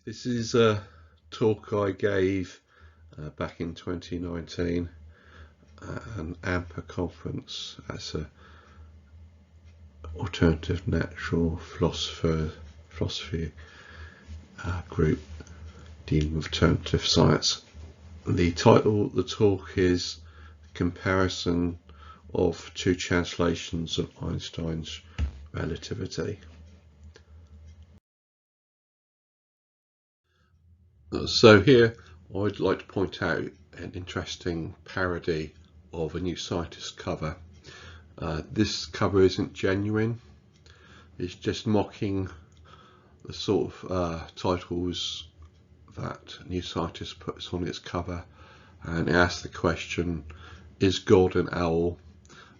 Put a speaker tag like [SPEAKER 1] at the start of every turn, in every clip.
[SPEAKER 1] This is a talk I gave back in 2019 at an AMPA conference as an alternative natural philosophy group dealing with alternative science. The title of the talk is Comparison of Two Translations of Einstein's Relativity. So here I'd like to point out an interesting parody of a New Scientist cover. This cover isn't genuine, it's just mocking the sort of titles that New Scientist puts on its cover, and it asks the question, is God an owl?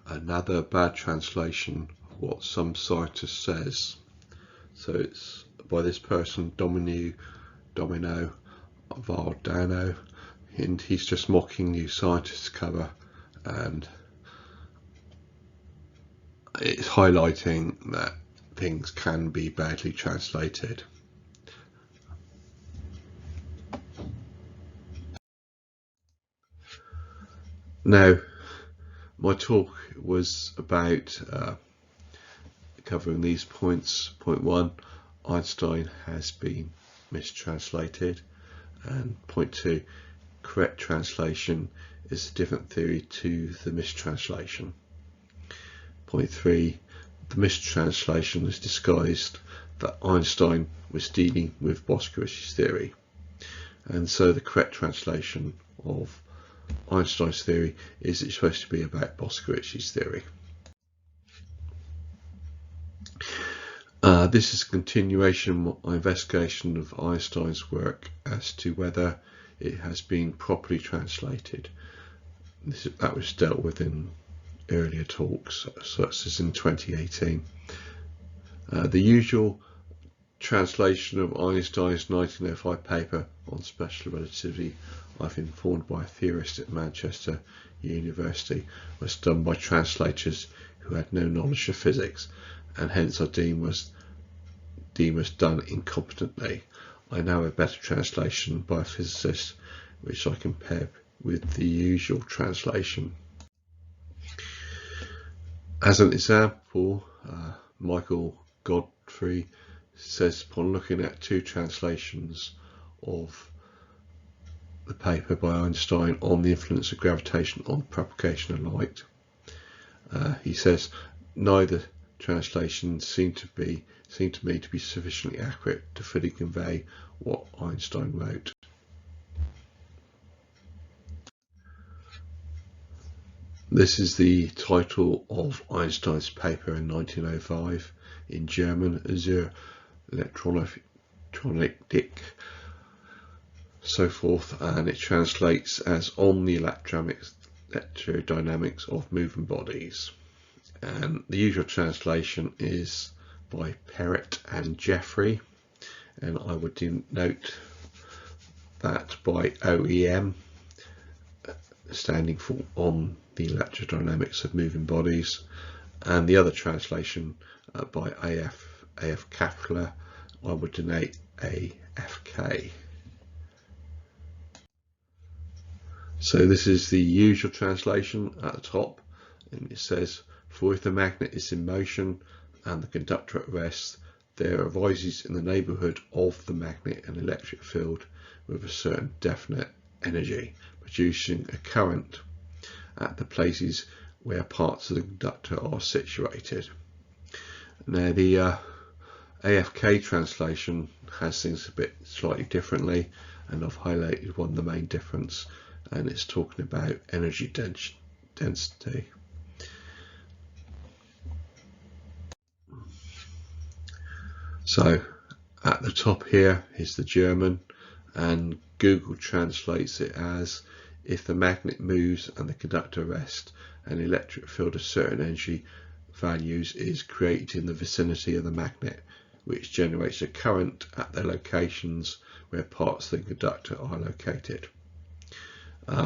[SPEAKER 1] Another bad translation of what some scientist says. So it's by this person, Domino Valdano, and he's just mocking New Scientist cover, and it's highlighting that things can be badly translated. Now, my talk was about covering these points. Point 1, Einstein has been mistranslated, and point 2, correct translation is a different theory to the mistranslation. Point 3, the mistranslation is disguised that Einstein was dealing with Boscovich's theory, and so the correct translation of Einstein's theory is it's supposed to be about Boscovich's theory. This is a continuation of my investigation of Einstein's work as to whether it has been properly translated. That was dealt with in earlier talks, such as in 2018. The usual translation of Einstein's 1905 paper on special relativity, I've been informed by a theorist at Manchester University, was done by translators who had no knowledge of physics, and hence I deem was done incompetently. I now have a better translation by a physicist, which I compare with the usual translation. As an example, Michael Godfrey says, upon looking at two translations of the paper by Einstein on the influence of gravitation on the propagation of light, he says neither translation seemed to me to be sufficiently accurate to fully convey what Einstein wrote. This is the title of Einstein's paper in 1905 in German, Zur Elektronik, so forth, and it translates as on the electrodynamics of moving bodies. And the usual translation is by Perrett and Jeffrey, and I would denote that by OEM, standing for on the electrodynamics of moving bodies, and the other translation by AF Kafler, I would denote AFK. So this is the usual translation at the top, and it says, for if the magnet is in motion and the conductor at rest, there arises in the neighbourhood of the magnet an electric field with a certain definite energy, producing a current at the places where parts of the conductor are situated. Now the AFK translation has things a bit slightly differently, and I've highlighted one of the main difference, and it's talking about energy density. So at the top here is the German, and Google translates it as, if the magnet moves and the conductor rests, an electric field of certain energy values is created in the vicinity of the magnet, which generates a current at the locations where parts of the conductor are located.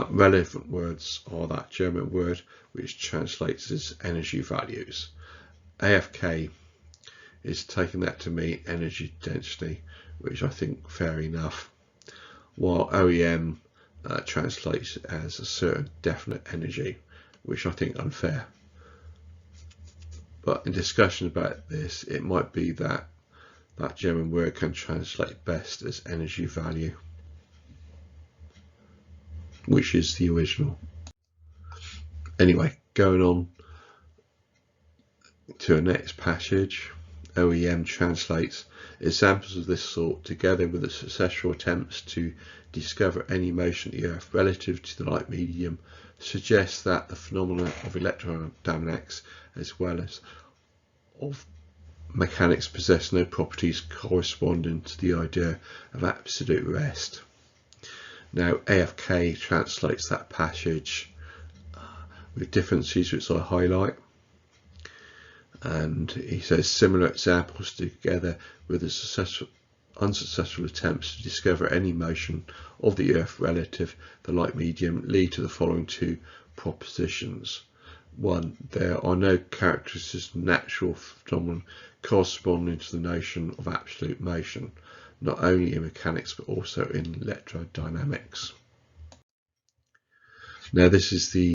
[SPEAKER 1] Relevant words are that German word which translates as energy values. AFK is taking that to mean energy density, which I think fair enough, while OEM translates as a certain definite energy, which I think unfair. But in discussion about this, it might be that that German word can translate best as energy value, which is the original. Anyway, going on to the next passage, OEM translates examples of this sort, together with the successful attempts to discover any motion of the Earth relative to the light medium, suggest that the phenomena of electrodynamics as well as of mechanics possess no properties corresponding to the idea of absolute rest. Now, AFK translates that passage with differences which I highlight, and he says similar examples together with the unsuccessful attempts to discover any motion of the Earth relative to the light medium lead to the following two propositions. 1. There are no characteristics of natural phenomena corresponding to the notion of absolute motion, not only in mechanics but also in electrodynamics. Now, this is the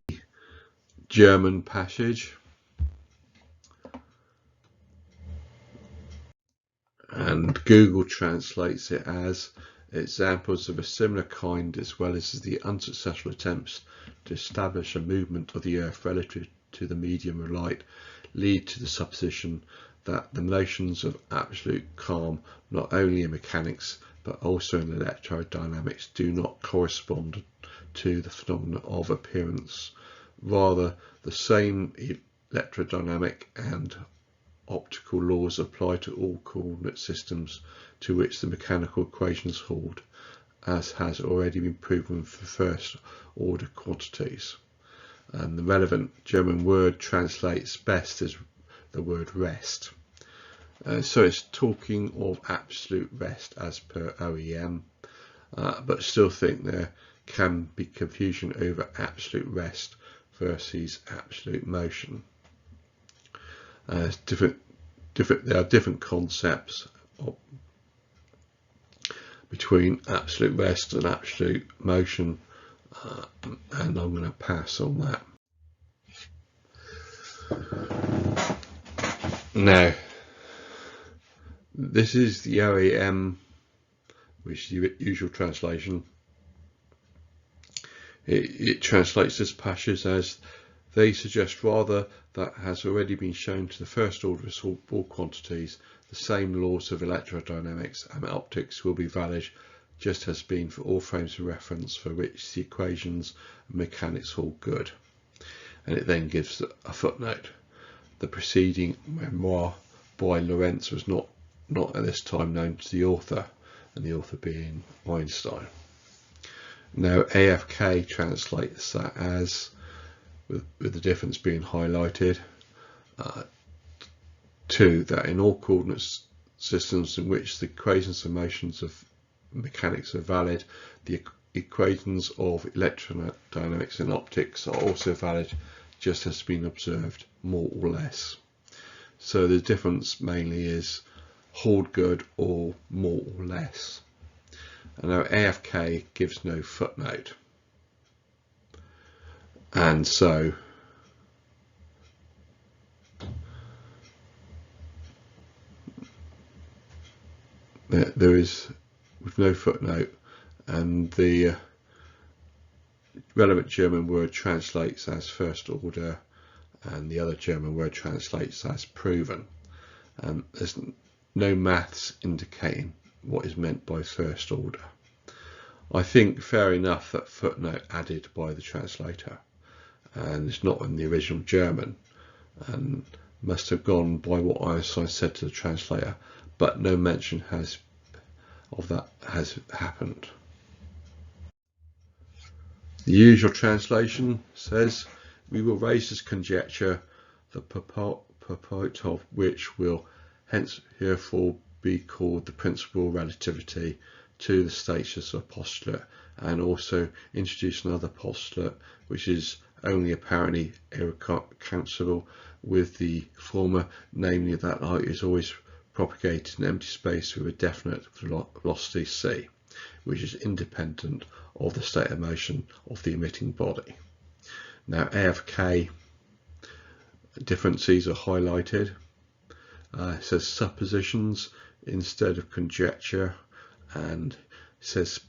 [SPEAKER 1] German passage, and Google translates it as examples of a similar kind as well as the unsuccessful attempts to establish a movement of the Earth relative to the medium of light lead to the supposition that the notions of absolute calm, not only in mechanics but also in electrodynamics, do not correspond to the phenomena of appearance. Rather, the same electrodynamic and optical laws apply to all coordinate systems to which the mechanical equations hold, as has already been proven for first order quantities. And the relevant German word translates best as the word rest. So it's talking of absolute rest as per OEM, but still think there can be confusion over absolute rest versus absolute motion. There are different concepts between absolute rest and absolute motion, and I'm going to pass on that. Now, this is the OEM, which is the usual translation. It translates this passage as they suggest rather that has already been shown to the first order of all quantities, the same laws of electrodynamics and optics will be valid just as been for all frames of reference for which the equations and mechanics hold good. And it then gives a footnote. The preceding memoir by Lorentz was not at this time known to the author, and the author being Einstein. Now, AFK translates that as, with the difference being highlighted, 2, that in all coordinate systems in which the equations and motions of mechanics are valid, the equations of electrodynamics and optics are also valid, just as has been observed, more or less. So the difference mainly is hold good or more or less. And now AFK gives no footnote, and so there is with no footnote, and the relevant German word translates as first order, and the other German word translates as proven. There's no maths indicating what is meant by first order. I think fair enough that footnote added by the translator, and it's not in the original German, and must have gone by what Einstein said to the translator, but no mention of that has happened. The usual translation says, we will raise this conjecture, the purport of which will henceforth be called the principle of relativity, to the status of postulate, and also introduce another postulate which is only apparently irreconcilable with the former, namely that light is always propagated in empty space with a definite velocity c, which is independent of the state of motion of the emitting body. Now A of k differences are highlighted. It says suppositions instead of conjecture, and it says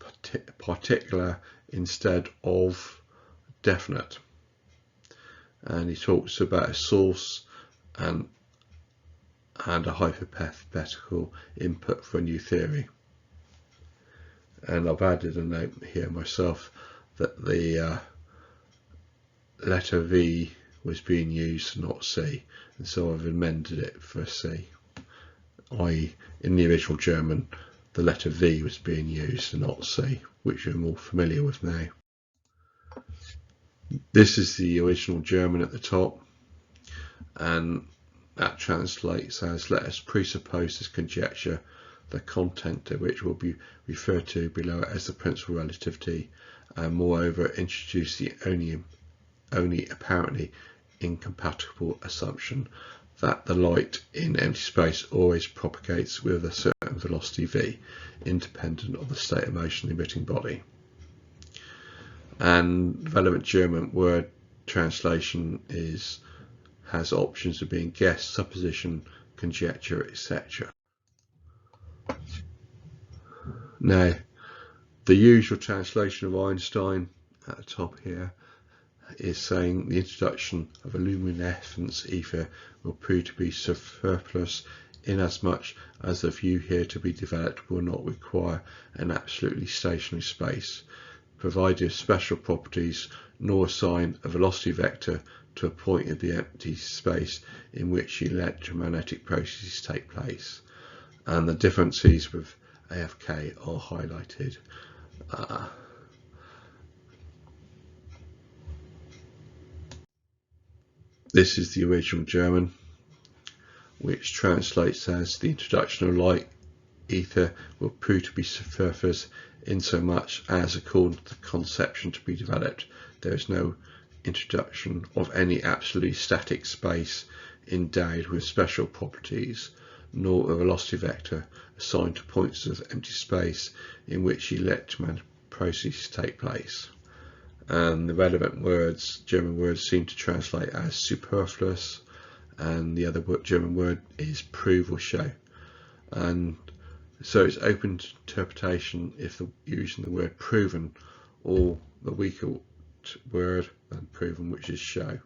[SPEAKER 1] particular instead of definite. And he talks about a source and a hypothetical input for a new theory. And I've added a note here myself that the letter V was being used, not C, and so I've amended it for C, i.e. in the original German the letter V was being used and not C, which you're more familiar with now. This is the original German at the top, and that translates as let us presuppose this conjecture, the content of which will be referred to below as the principle of relativity, and moreover introduce the only apparently incompatible assumption that the light in empty space always propagates with a certain velocity v, independent of the state of motion of the emitting body. And relevant German word translation has options of being guess, supposition, conjecture, etc. Now, the usual translation of Einstein at the top here is saying the introduction of a luminescence ether will prove to be superfluous inasmuch as the view here to be developed will not require an absolutely stationary space, provided special properties, nor assign a velocity vector to a point in the empty space in which electromagnetic processes take place. And the differences with AFK are highlighted. This is the original German, which translates as the introduction of light ether will prove to be superfluous insomuch as, according to the conception to be developed, there is no introduction of any absolutely static space endowed with special properties, nor a velocity vector assigned to points of empty space in which electromagnetic processes take place. And the relevant words, German words, seem to translate as superfluous, and the other German word is prove or show. And so it's open to interpretation if using the word proven, or the weaker word than proven, which is show.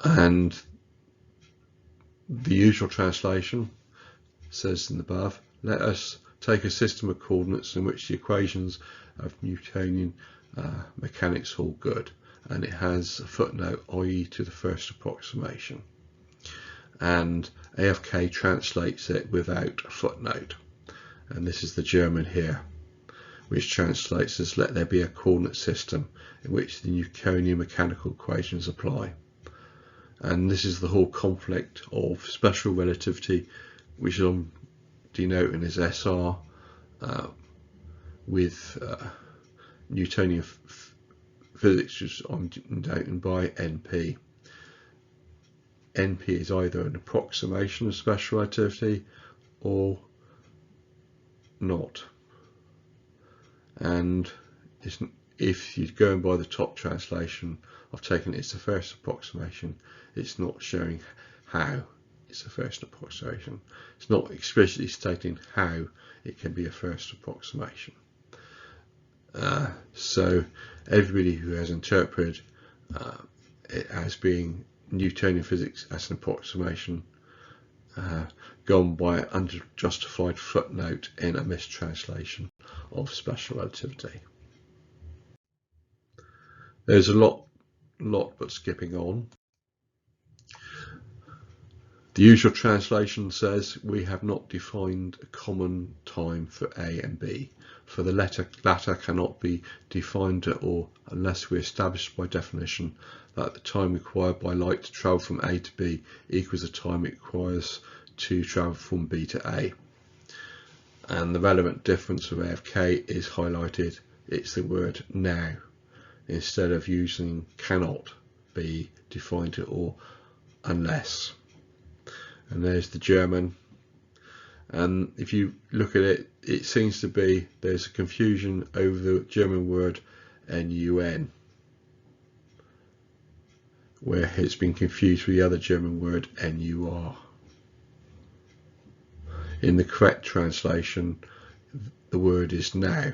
[SPEAKER 1] And the usual translation says in the above, let us take a system of coordinates in which the equations of Newtonian mechanics hold good, and it has a footnote, i.e. to the first approximation. And AFK translates it without a footnote, and this is the German here, which translates as let there be a coordinate system in which the Newtonian mechanical equations apply. And this is the whole conflict of special relativity, which I'm denoting as SR, with Newtonian physics, which I'm denoting by NP. NP is either an approximation of special relativity or not. And if you're going by the top translation, I've taken it as the first approximation. It's not showing how it's the first approximation. It's not explicitly stating how it can be a first approximation. So everybody who has interpreted it as being Newtonian physics as an approximation gone by an unjustified footnote in a mistranslation of special relativity. There's a lot but skipping on. The usual translation says we have not defined a common time for A and B, for the latter cannot be defined at all unless we establish by definition that the time required by light to travel from A to B equals the time it requires to travel from B to A. And the relevant difference of AFK is highlighted. It's the word now. Instead of using cannot be defined it, or unless. And there's the German. And if you look at it, it seems to be there's a confusion over the German word nun, where it's been confused with the other German word nur. In the correct translation, the word is now,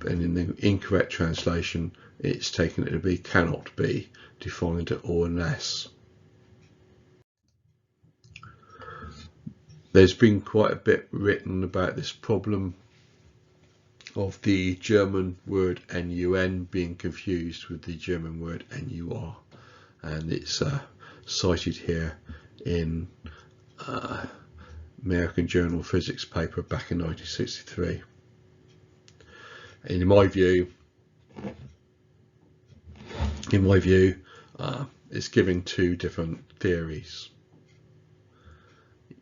[SPEAKER 1] and in the incorrect translation, it's taken it to be cannot be defined or unless. There's been quite a bit written about this problem of the German word nun being confused with the German word nur, and it's cited here in American Journal of Physics paper back in 1963. In my view, it's giving two different theories.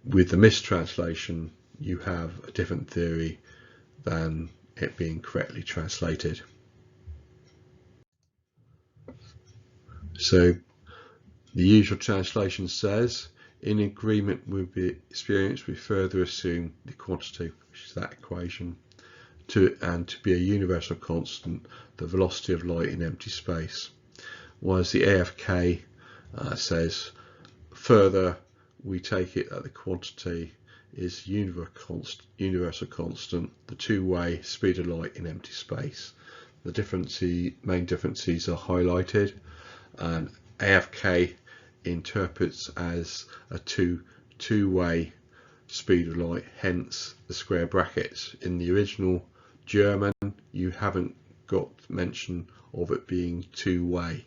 [SPEAKER 1] With the mistranslation, you have a different theory than it being correctly translated. So the usual translation says, in agreement with the experience, we further assume the quantity, which is that equation, to be a universal constant, the velocity of light in empty space. Whereas the AFK says, further, we take it that the quantity is universal constant, the two-way speed of light in empty space. The main differences are highlighted, and AFK interprets as a two-way speed of light, hence the square brackets. In the original German, you haven't got mention of it being two-way,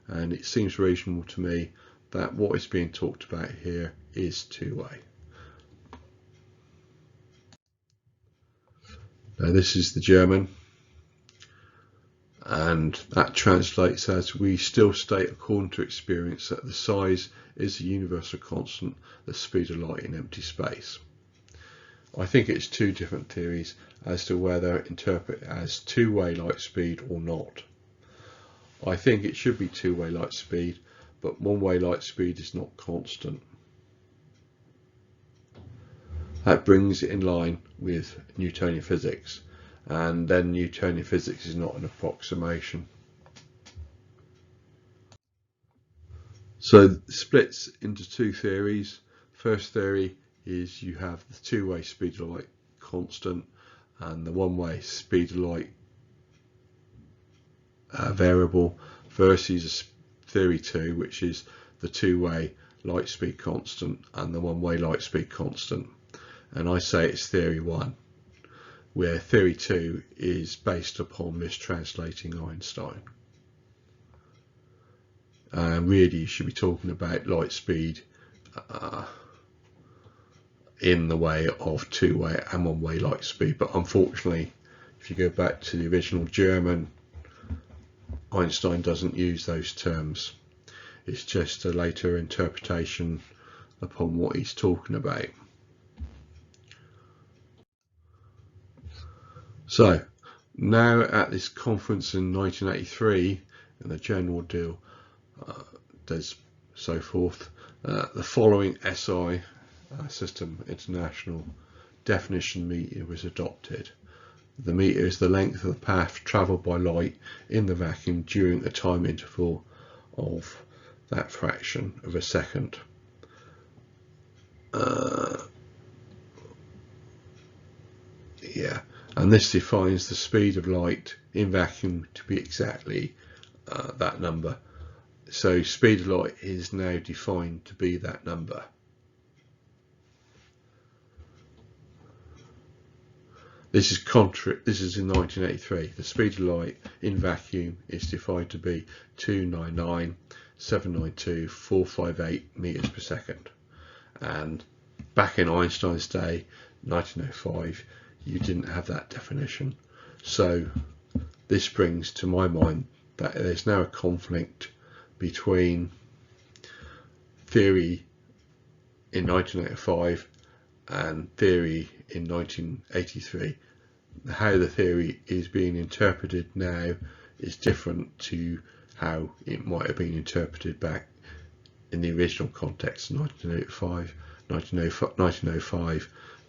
[SPEAKER 1] and it seems reasonable to me that what is being talked about here is two-way. Now this is the German, and that translates as, we still state according to experience that the size is a universal constant, the speed of light in empty space. I think it's two different theories as to whether interpret it as two-way light speed or not. I think it should be two-way light speed, but one-way light speed is not constant. That brings it in line with Newtonian physics, and then Newtonian physics is not an approximation. So it splits into two theories. First theory is you have the two-way speed of light constant and the one-way speed of light variable, versus theory 2, which is the two-way light speed constant and the one-way light speed constant. And I say it's theory 1, where theory 2 is based upon mistranslating Einstein. Really, you should be talking about light speed in the way of two-way and one-way light speed. But unfortunately, if you go back to the original German, Einstein doesn't use those terms. It's just a later interpretation upon what he's talking about. So now at this conference in 1983, and the general deal does so forth, the following SI System International definition meter was adopted. The meter is the length of the path travelled by light in the vacuum during the time interval of that fraction of a second. And this defines the speed of light in vacuum to be exactly that number. So speed of light is now defined to be that number. This is in 1983. The speed of light in vacuum is defined to be 299,792,458 meters per second. And back in Einstein's day, 1905, you didn't have that definition. So this brings to my mind that there's now a conflict between theory in 1985 and theory in 1983. How the theory is being interpreted now is different to how it might have been interpreted back in the original context, 1905.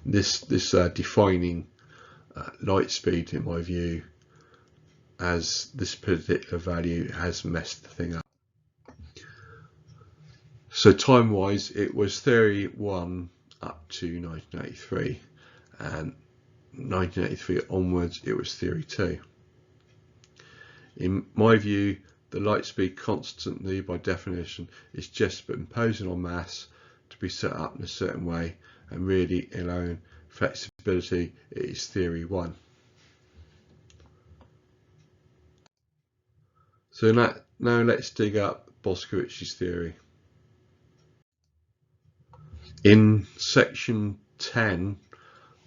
[SPEAKER 1] This defining light speed, in my view, as this particular value has messed the thing up. So time-wise, it was theory 1 up to 1983, and 1983 onwards it was theory 2. In my view, the light speed constantly, by definition, is just imposing on mass to be set up in a certain way, and really allowing flexibility is theory 1. So now let's dig up Boscovich's theory. In section 10,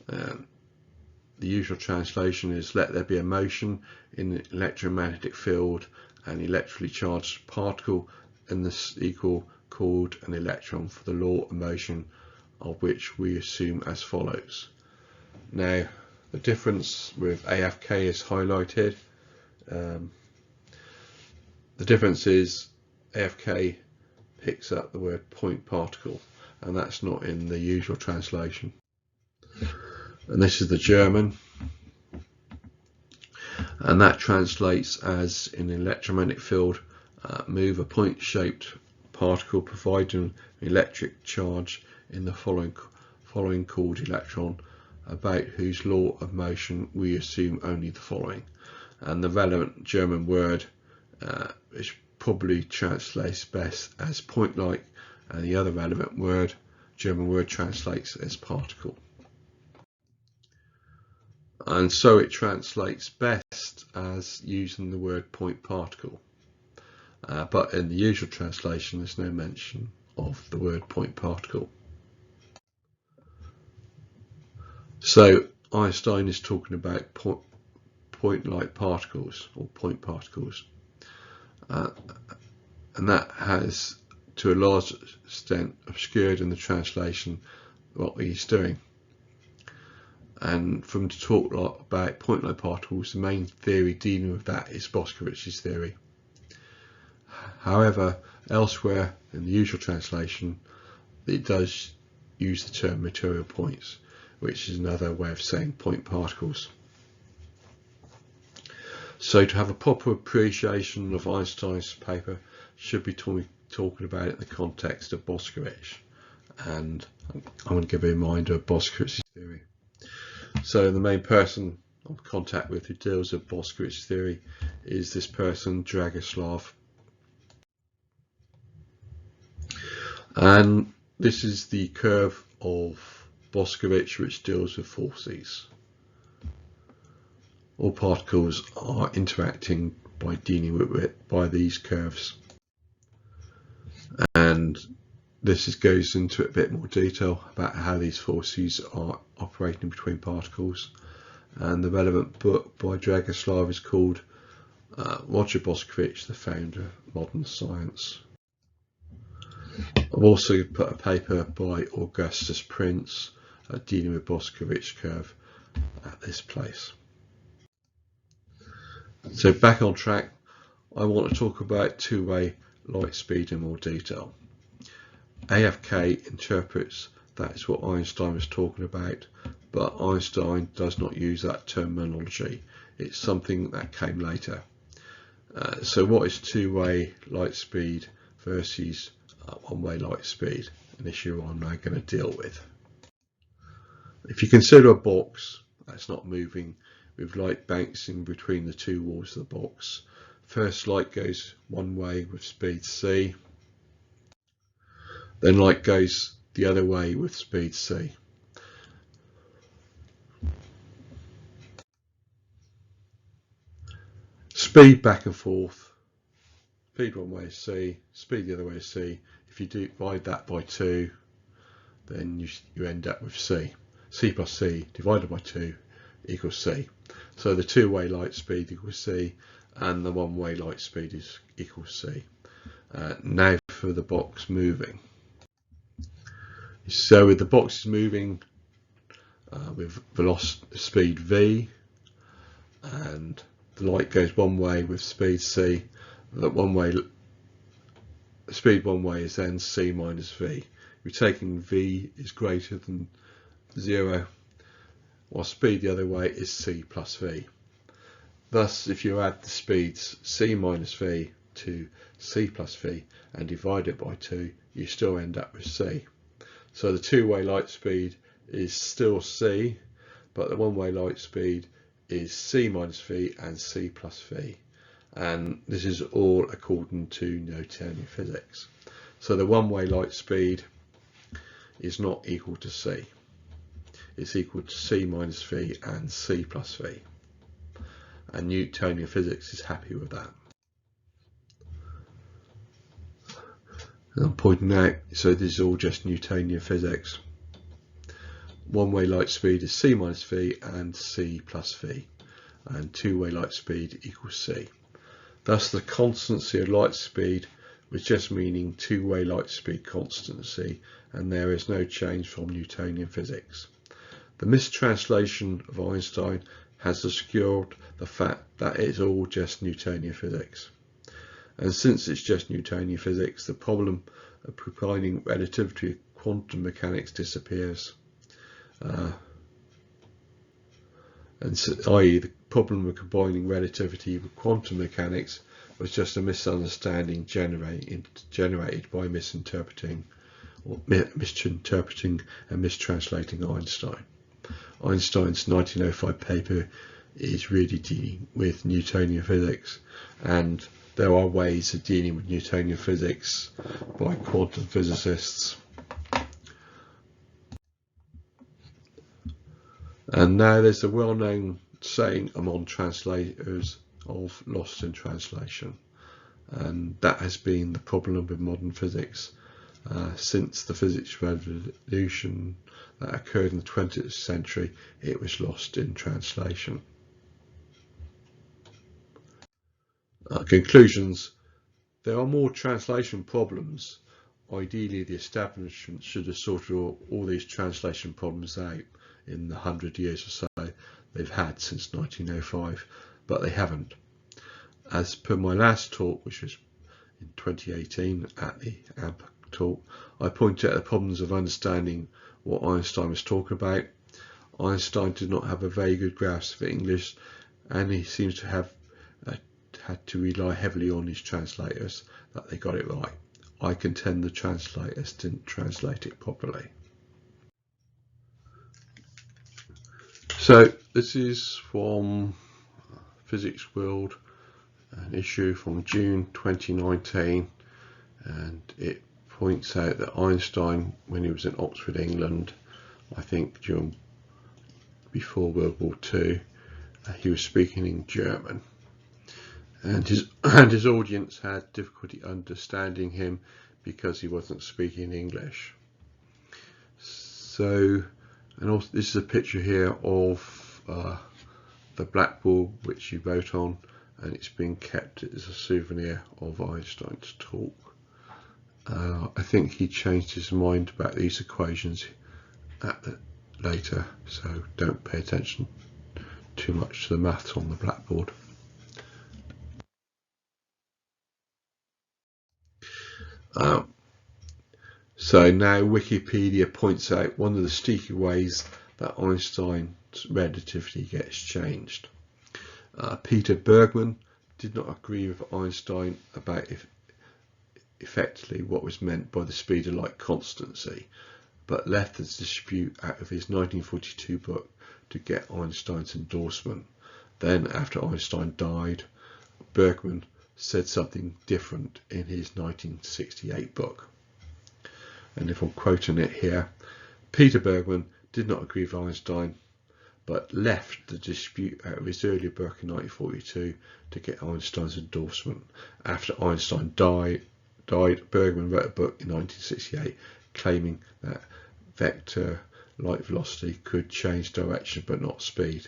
[SPEAKER 1] the usual translation is, let there be a motion in the electromagnetic field, an electrically charged particle and this equal called an electron for the law of motion, of which we assume as follows. Now the difference with AFK is highlighted. The difference is AFK picks up the word point particle, and that's not in the usual translation. And this is the German, and that translates as, in an electromagnetic field, move a point-shaped particle providing an electric charge in the following called electron, about whose law of motion we assume only the following. And the relevant German word which probably translates best as point-like, and the other relevant word, German word, translates as particle. And so it translates best as using the word point particle, but in the usual translation there's no mention of the word point particle. So Einstein is talking about point-like particles, or point particles, and that has to a large extent obscured in the translation what he's doing. And from to talk about point-like particles, the main theory dealing with that is Boscovich's theory. However, elsewhere in the usual translation, it does use the term material points, which is another way of saying point particles. So to have a proper appreciation of Einstein's paper, should be talking about it in the context of Boscovich, and I'm going to give a reminder of Boscovich's theory. So the main person I'm in contact with who deals with Boscovich's theory is this person, Dragoslav. And this is the curve of Boscovich, which deals with forces. All particles are interacting by dealing with it by these curves. And this goes into a bit more detail about how these forces are operating between particles. And the relevant book by Dragoslav is called Roger Boscovich, the Founder of Modern Science. I've also put a paper by Augustus Prince dealing with Boscovich curve at this place. So back on track, I want to talk about two-way light speed in more detail. AFK interprets that is what Einstein was talking about, but Einstein does not use that terminology. It's something that came later. So what is two-way light speed versus one-way light speed? An issue I'm now going to deal with. If you consider a box that's not moving with light bouncing between the two walls of the box, first light goes one way with speed c, then light goes the other way with speed c. Speed back and forth, speed one way is c, speed the other way is c. If you divide that by 2, then you end up with c. C plus c divided by 2 equals c. So the two-way light speed equals c, and the one-way light speed is equals c. Now for the box moving. So with the box moving with velocity speed v, and the light goes one way with speed c, that speed one way is then c minus v. You're taking v is greater than 0, while speed the other way is c plus v. Thus, if you add the speeds c minus v to c plus v and divide it by 2, you still end up with c. So the two-way light speed is still c, but the one-way light speed is c minus v and c plus v. And this is all according to Newtonian physics. So the one-way light speed is not equal to c. It's equal to c minus v and c plus v. And Newtonian physics is happy with that. And I'm pointing out, so this is all just Newtonian physics. One-way light speed is c minus v and c plus v, and two-way light speed equals c. Thus the constancy of light speed was just meaning two-way light speed constancy, and there is no change from Newtonian physics. The mistranslation of Einstein has obscured the fact that it's all just Newtonian physics. And since it's just Newtonian physics, the problem of combining relativity with quantum mechanics disappears. I.e. the problem of combining relativity with quantum mechanics was just a misunderstanding generated by misinterpreting and mistranslating Einstein. Einstein's 1905 paper is really dealing with Newtonian physics, and there are ways of dealing with Newtonian physics by quantum physicists. And now there's a well-known saying among translators of lost in translation, and that has been the problem with modern physics since the physics revolution that occurred in the 20th century. It was lost in translation. Conclusions. There are more translation problems. Ideally, the establishment should have sorted all these translation problems out in the 100 years or so they've had since 1905, but they haven't. As per my last talk, which was in 2018 at the AMP talk, I pointed out the problems of understanding what Einstein was talking about. Einstein did not have a very good grasp of English, and he seems to have had to rely heavily on his translators that they got it right. I contend the translators didn't translate it properly. So this is from Physics World, an issue from June 2019, and it points out that Einstein, when he was in Oxford, England, I think before World War II, he was speaking in German, and his audience had difficulty understanding him because he wasn't speaking English. So, and also this is a picture here of the blackboard which he wrote on, and it's been kept as a souvenir of Einstein's talk. I think he changed his mind about these equations later, so don't pay attention too much to the maths on the blackboard. So now Wikipedia points out one of the sticky ways that Einstein's relativity gets changed. Peter Bergman did not agree with Einstein about effectively what was meant by the speed of light constancy, but left the dispute out of his 1942 book to get Einstein's endorsement. Then, after Einstein died, Bergman said something different in his 1968 book. And if I'm quoting it here, Peter Bergman did not agree with Einstein, but left the dispute out of his earlier book in 1942 to get Einstein's endorsement. After Einstein died, Bergman wrote a book in 1968 claiming that vector light velocity could change direction but not speed.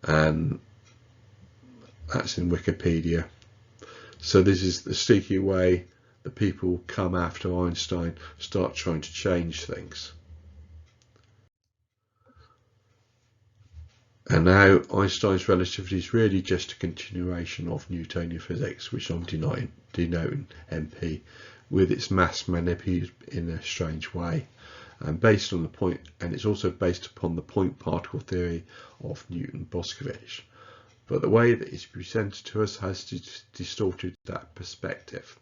[SPEAKER 1] And that's in Wikipedia. So this is the sticky way the people come after Einstein start trying to change things. And now Einstein's relativity is really just a continuation of Newtonian physics, which I'm denoting MP, with its mass manipulated in a strange way, and based on the point, and it's also based upon the point particle theory of Newton Boscovich. But the way that it's presented to us has distorted that perspective.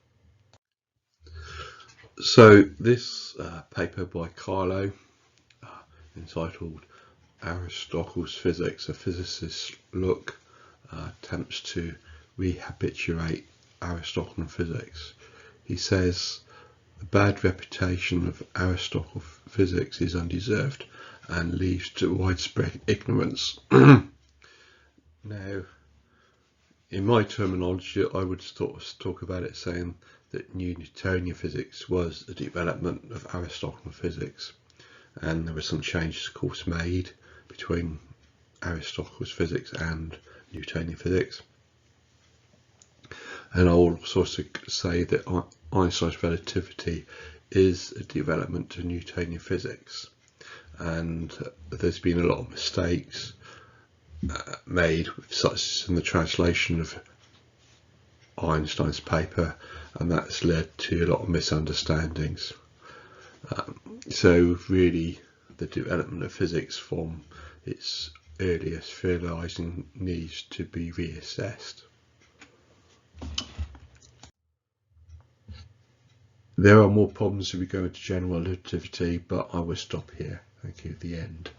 [SPEAKER 1] So this paper by Carlo, entitled Aristotles Physics, a physicist's look, attempts to recapitulate Aristotelian physics. He says the bad reputation of Aristotelian physics is undeserved and leads to widespread ignorance. Now, in my terminology, I would talk about it saying that Newtonian physics was a development of Aristotelian physics, and there were some changes, of course, made between Aristotle's physics and Newtonian physics. And I will also say that Einstein's relativity is a development of Newtonian physics, and there's been a lot of mistakes made, such as in the translation of Einstein's paper, and that's led to a lot of misunderstandings. So really, the development of physics from its earliest realizing needs to be reassessed. There are more problems if we go into general relativity, but I will stop here. Thank you. The end.